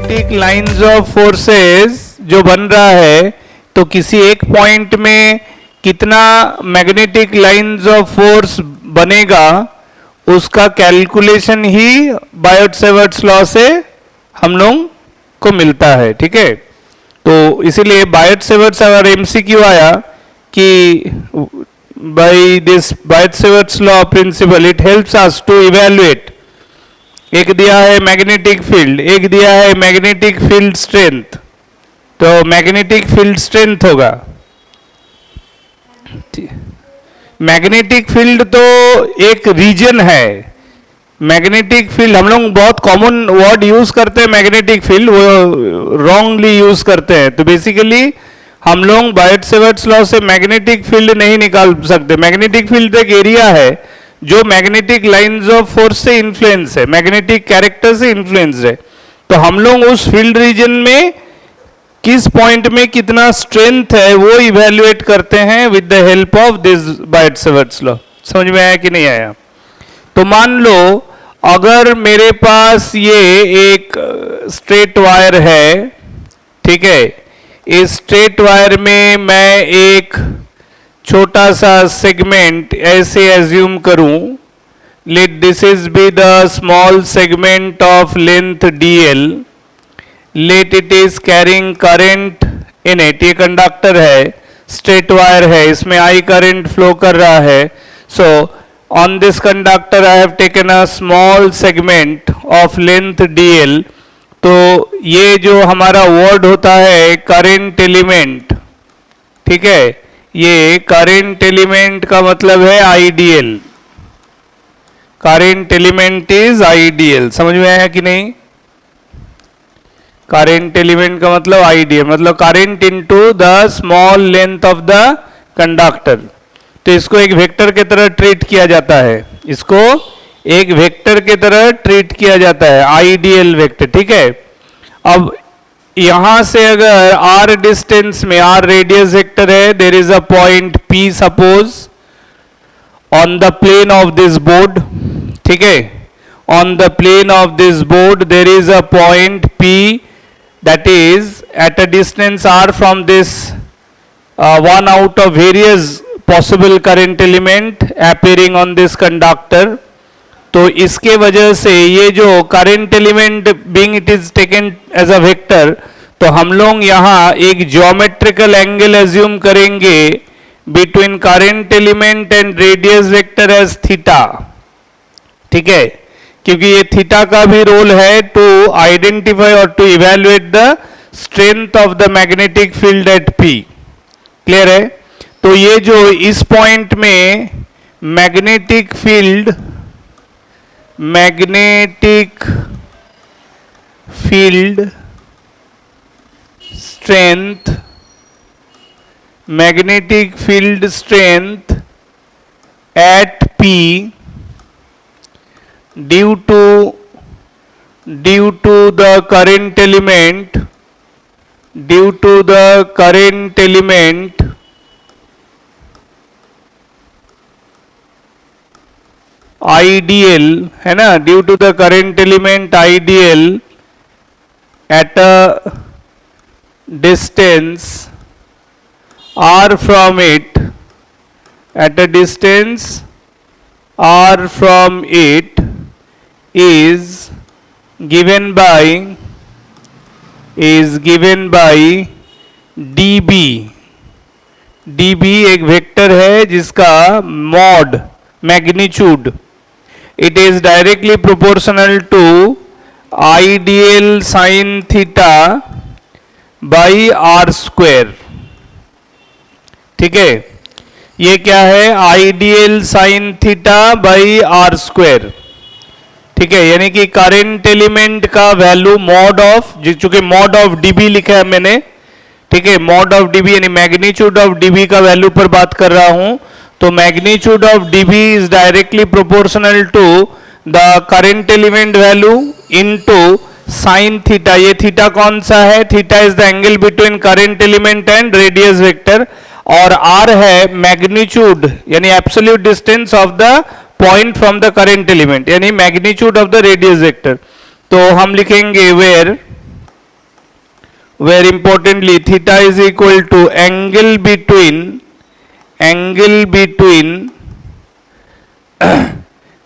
Magnetic lines of forces जो बन रहा है, तो किसी एक पॉइंट में कितना मैग्नेटिक लाइंस ऑफ फोर्स बनेगा उसका कैलकुलेशन ही बायोट-सेवर्ट्स लॉ से हम लोग को मिलता है। ठीक है, तो इसीलिए बायोट-सेवर्ट्स अगर एमसीक्यू आया कि by this Biot Savart's law principle it helps us to evaluate, एक दिया है मैग्नेटिक फील्ड, एक दिया है मैग्नेटिक फील्ड स्ट्रेंथ, तो मैग्नेटिक फील्ड स्ट्रेंथ होगा। मैग्नेटिक फील्ड तो एक रीजन है, मैग्नेटिक फील्ड हम लोग बहुत कॉमन वर्ड यूज करते हैं मैग्नेटिक फील्ड, वो रॉन्गली यूज करते हैं। तो बेसिकली हम लोग बायोट-सेवर्ट्स लॉ से मैग्नेटिक फील्ड नहीं निकाल सकते। मैग्नेटिक फील्ड एक एरिया है जो मैग्नेटिक लाइंस ऑफ फोर्स से इन्फ्लुएंस है, मैग्नेटिक कैरेक्टर से इन्फ्लुएंस है। तो हम लोग उस फील्ड रीजन में किस पॉइंट में कितना स्ट्रेंथ है वो इवैल्यूएट करते हैं with the help of this Biot Savart's law. समझ में आया कि नहीं आया? तो मान लो अगर मेरे पास ये एक स्ट्रेट वायर है, ठीक है, इस स्ट्रेट वायर में मैं एक छोटा सा सेगमेंट ऐसे एज्यूम करूं, let this is be the small segment of length dl, let it is carrying current in it. ये कंडक्टर है, स्ट्रेट वायर है, इसमें I करंट फ्लो कर रहा है। So on this conductor I have taken a small segment of length dl। तो ये जो हमारा वर्ड होता है करंट एलिमेंट, ठीक है, ये करंट एलिमेंट का मतलब है IDL, current element is IDL। समझ में आया कि नहीं? करंट एलिमेंट का मतलब IDL, मतलब current into the small length of the conductor. तो इसको एक वेक्टर की तरह ट्रीट किया जाता है, इसको एक वेक्टर की तरह ट्रीट किया जाता है, IDL वेक्टर। ठीक है, अब यहां से अगर r डिस्टेंस में, r रेडियस वेक्टर है, there is a point P suppose on the plane of this board. ठीक है, on the plane of this board there is a point P that is at a distance r from this one out of various possible current element appearing on this conductor। तो इसके वजह से ये जो current element being it is taken as a vector, तो हम लोग यहाँ एक ज्योमेट्रिकल एंगल एज्यूम करेंगे between current element and radius vector as theta. ठीक है, क्योंकि ये थीटा का भी रोल है टू आइडेंटिफाई और to evaluate the strength of the magnetic field at P। Clear है? तो ये जो इस पॉइंट में magnetic field strength, magnetic field strength at P due to the current element, IDL है ना, due to the current element IDL at a distance r from it, at a distance r from it is given by dB। dB एक vector है जिसका mod magnitude it is directly proportional to IDL sin theta by r square. ठीक है, ये क्या है? IDL sin theta by r square. ठीक है, यानी कि करंट एलिमेंट का वैल्यू मॉड ऑफ, चूंकि मॉड ऑफ dB लिखा है मैंने, ठीक है, मॉड ऑफ dB यानी मैग्नीट्यूड ऑफ dB का वैल्यू पर बात कर रहा हूं, तो magnitude of dB is directly proportional to the current element value into sine theta. ये थीटा कौन सा है? Theta is the angle between current element and radius vector, और r है मैग्नीट्यूड यानी absolute distance of the point from the current element, यानी magnitude of the radius vector. तो हम लिखेंगे where very importantly theta is equal to angle between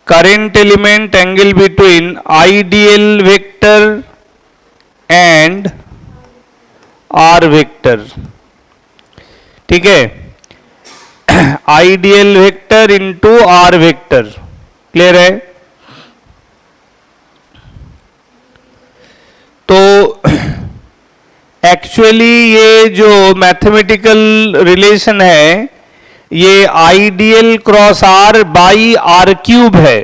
current element, angle between ideal vector and r vector. ठीक है, ideal vector into R vector. Clear है? तो actually ये जो मैथमेटिकल रिलेशन है ये IDL cross R by R cube है.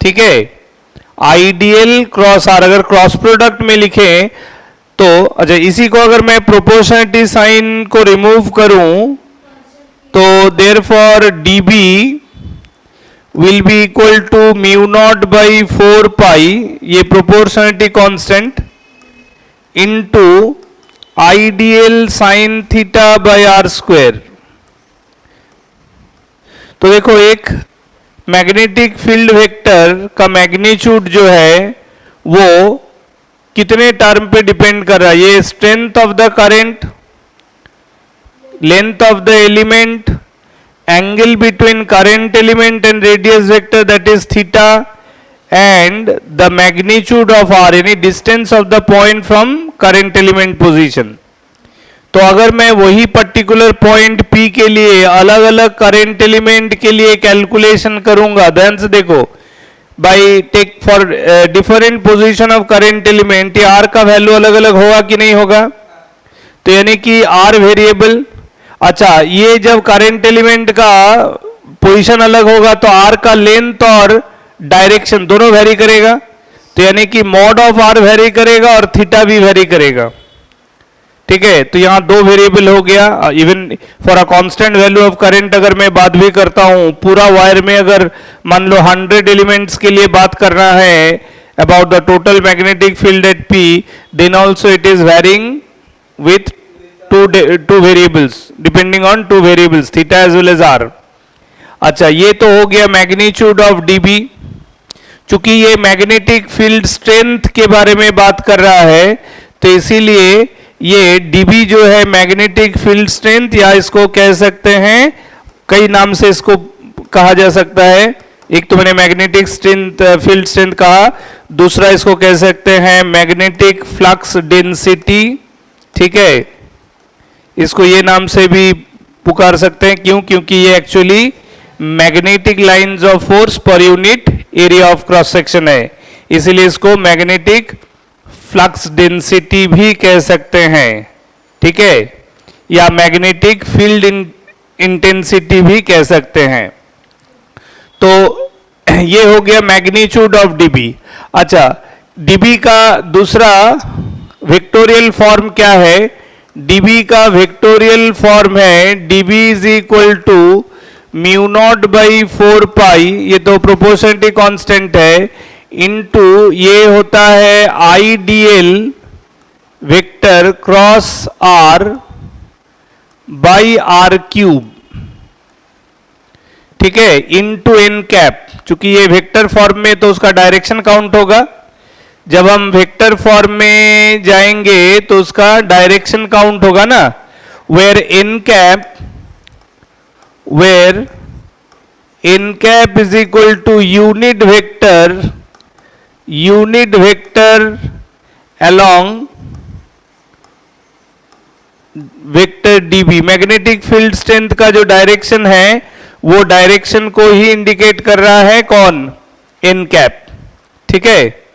ठीक है, आइडियल क्रॉस आर. अगर क्रॉस प्रोडक्ट में लिखें तो अच्छा, इसी को अगर मैं प्रोपोर्शनलिटी साइन को रिमूव करूं तो therefore dB will be equal to mu naught by 4 pi, ये proportionality constant, into IDL sine theta by R square. तो देखो, एक मैग्नेटिक फील्ड वेक्टर का मैग्नीट्यूड जो है वो कितने टर्म पे डिपेंड कर रहा है? ये strength of the current, length of the element, angle between current element and radius vector that is theta, and the magnitude of R यानी distance of the point from current element position. तो अगर मैं वही particular point P के लिए अलग अलग current element के लिए कैलकुलेशन करूंगा, ध्यान से देखो, by take for different position of current element, ये R का वैल्यू अलग अलग होगा कि नहीं होगा? तो यानी कि R वेरिएबल. अच्छा, ये जब करंट एलिमेंट का पोजीशन अलग होगा तो R का लेंथ और डायरेक्शन दोनों वेरी करेगा. तो यानी कि मॉड ऑफ R वेरी करेगा और थीटा भी वेरी करेगा. ठीक है, तो यहां दो वेरिएबल हो गया. Even for a constant value of current अगर मैं बात भी करता हूं, पूरा वायर में अगर मान लो 100 एलिमेंट्स के लिए बात करना है about the total magnetic field at P, then also it is varying with two variables, depending on two variables, theta as well as r. अच्छा, ये तो हो गया मैग्नीट्यूड ऑफ dB. चूंकि ये मैग्नेटिक फील्ड स्ट्रेंथ के बारे में बात कर रहा है तो इसीलिए ये dB जो है मैग्नेटिक फील्ड स्ट्रेंथ, या इसको कह सकते हैं, कई नाम से इसको कहा जा सकता है. एक तो मैंने मैग्नेटिक स्ट्रेंथ, फील्ड स्ट्रेंथ कहा, दूसरा इसको कह सकते हैं मैग्नेटिक फ्लक्स डेंसिटी. ठीक है, इसको ये नाम से भी पुकार सकते हैं. क्यों? क्योंकि ये actually magnetic lines of force per unit area of cross section है, इसीलिए इसको मैग्नेटिक फ्लक्स डेंसिटी भी कह सकते हैं. ठीक है, या मैग्नेटिक फील्ड इंटेंसिटी भी कह सकते हैं. तो ये हो गया मैग्नीट्यूड ऑफ dB. अच्छा, dB का दूसरा वेक्टोरियल फॉर्म क्या है? dB का वेक्टोरियल फॉर्म है dB is equal to mu naught by 4 pi, ये तो प्रोपोर्शनलिटी कांस्टेंट है, इनटू ये होता है ideal vector cross R by R cube. ठीक है, इनटू n कैप. चूंकि ये वेक्टर फॉर्म में तो उसका डायरेक्शन काउंट होगा, जब हम वेक्टर फॉर्म में जाएंगे तो उसका डायरेक्शन काउंट होगा ना. Where n cap is equal to unit vector along vector dB. Magnetic field strength का जो डायरेक्शन है वो डायरेक्शन को ही इंडिकेट कर रहा है. कौन? n cap. ठीक है,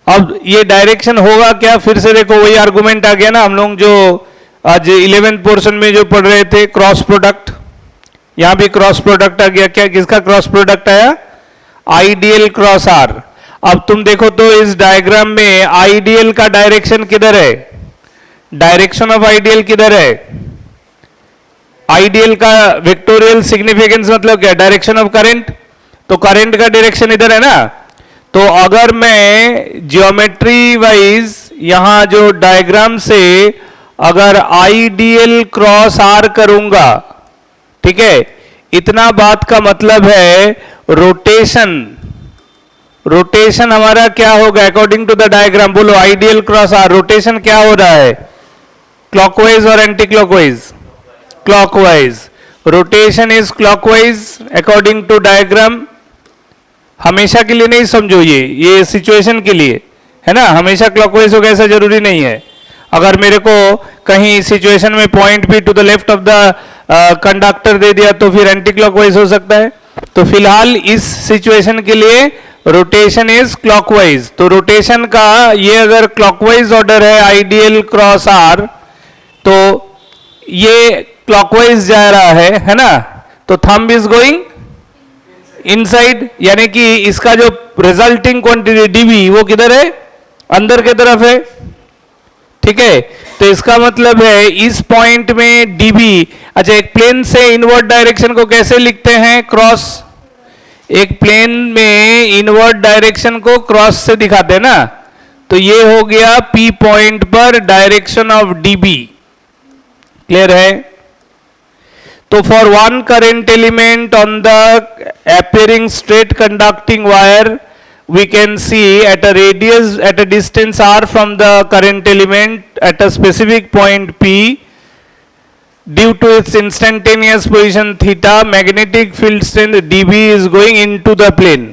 अब ये डायरेक्शन होगा क्या? फिर से देखो, वही आर्गुमेंट आ गया ना, हम लोग जो आज 11th पोर्शन में जो पढ़ रहे थे, क्रॉस प्रोडक्ट. यहां भी क्रॉस प्रोडक्ट आ गया. क्या? किसका क्रॉस प्रोडक्ट आया? Ideal cross R. अब तुम देखो तो इस डायग्राम में आइडियल का डायरेक्शन किधर है? डायरेक्शन ऑफ आइडियल किधर है? आइडियल का वेक्टोरियल सिग्निफिकेंस मतलब क्या? Direction of current. तो करंट का डायरेक्शन इधर है ना. तो अगर मैं ज्योमेट्री वाइज यहां जो डायग्राम से अगर आइडियल क्रॉस R करूंगा, ठीक है, इतना बात का मतलब है रोटेशन रोटेशन हमारा क्या होगा अकॉर्डिंग टू द डायग्राम, बोलो आइडियल क्रॉस आर रोटेशन क्या हो रहा है, क्लॉकवाइज और anti clockwise, clockwise, rotation is clockwise according to diagram. हमेशा के लिए नहीं समझो, ये सिचुएशन के लिए है ना, हमेशा क्लॉकवाइज होगा ऐसा जरूरी नहीं है। अगर मेरे को कहीं सिचुएशन में पॉइंट भी to the left of the conductor दे दिया तो फिर एंटी क्लॉकवाइज हो सकता है। तो फिलहाल इस सिचुएशन के लिए रोटेशन इज क्लॉकवाइज, तो रोटेशन का ये अगर क्लॉकवाइज ऑर्डर है आइडियल क्रॉस आर, तो ये क्लॉकवाइज जा रहा है ना, तो थंब इज गोइंग इनसाइड, यानी कि इसका जो रिजल्टिंग क्वांटिटी डीवी वो किधर है, अंदर की तरफ है, ठीक है। तो इसका मतलब है इस पॉइंट में डीबी, अच्छा एक प्लेन से इनवर्ट डायरेक्शन को कैसे लिखते हैं, क्रॉस, एक प्लेन में इनवर्ट डायरेक्शन को क्रॉस से दिखाते हैं ना, तो ये हो गया पी पॉइंट पर डायरेक्शन ऑफ डीबी, क्लियर है। तो for one current element on the appearing straight conducting wire, we can see at a radius, at a distance r from the current element at a specific point P, due to its instantaneous position theta, magnetic field strength dB is going into the plane.